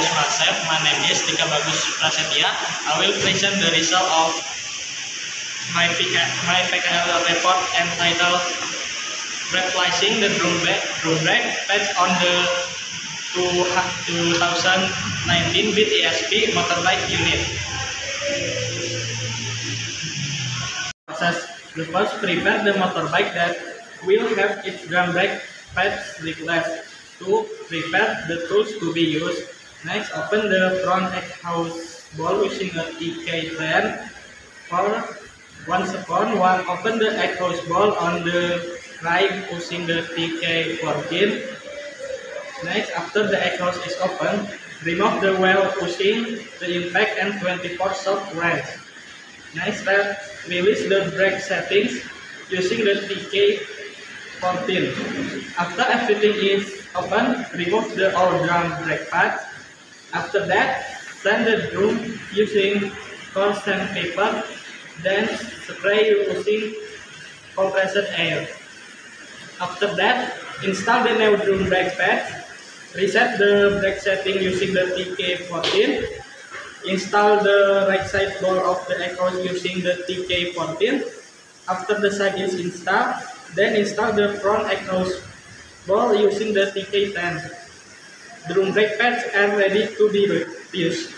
Bagus Praset. My name is Tika Bagus Prasetya. I will present the result of my PKL report entitled Replacing the drum brake pads on the 2019 with ESP motorbike unit. Process. The first, prepare the motorbike that will have its drum brake pads replaced. 2. Prepare the tools to be used. Next, open the front exhaust ball using a TK10. 4. Once upon, open the exhaust ball on the right using the TK14. Next, after the exhaust is open, remove the well using the impact and 24 soft wrench. Next, release the brake settings using the TK14. After everything is open, remove the old drum brake pads. After that, sand the drum using coarse sandpaper, then spray using compressed air. After that, install the new drum brake pads. Reset the brake setting using the TK14. Install the right side ball of the exhaust using the TK14. After the side is installed, then install the front exhaust ball using the TK10. Drum brake pads are ready to be used.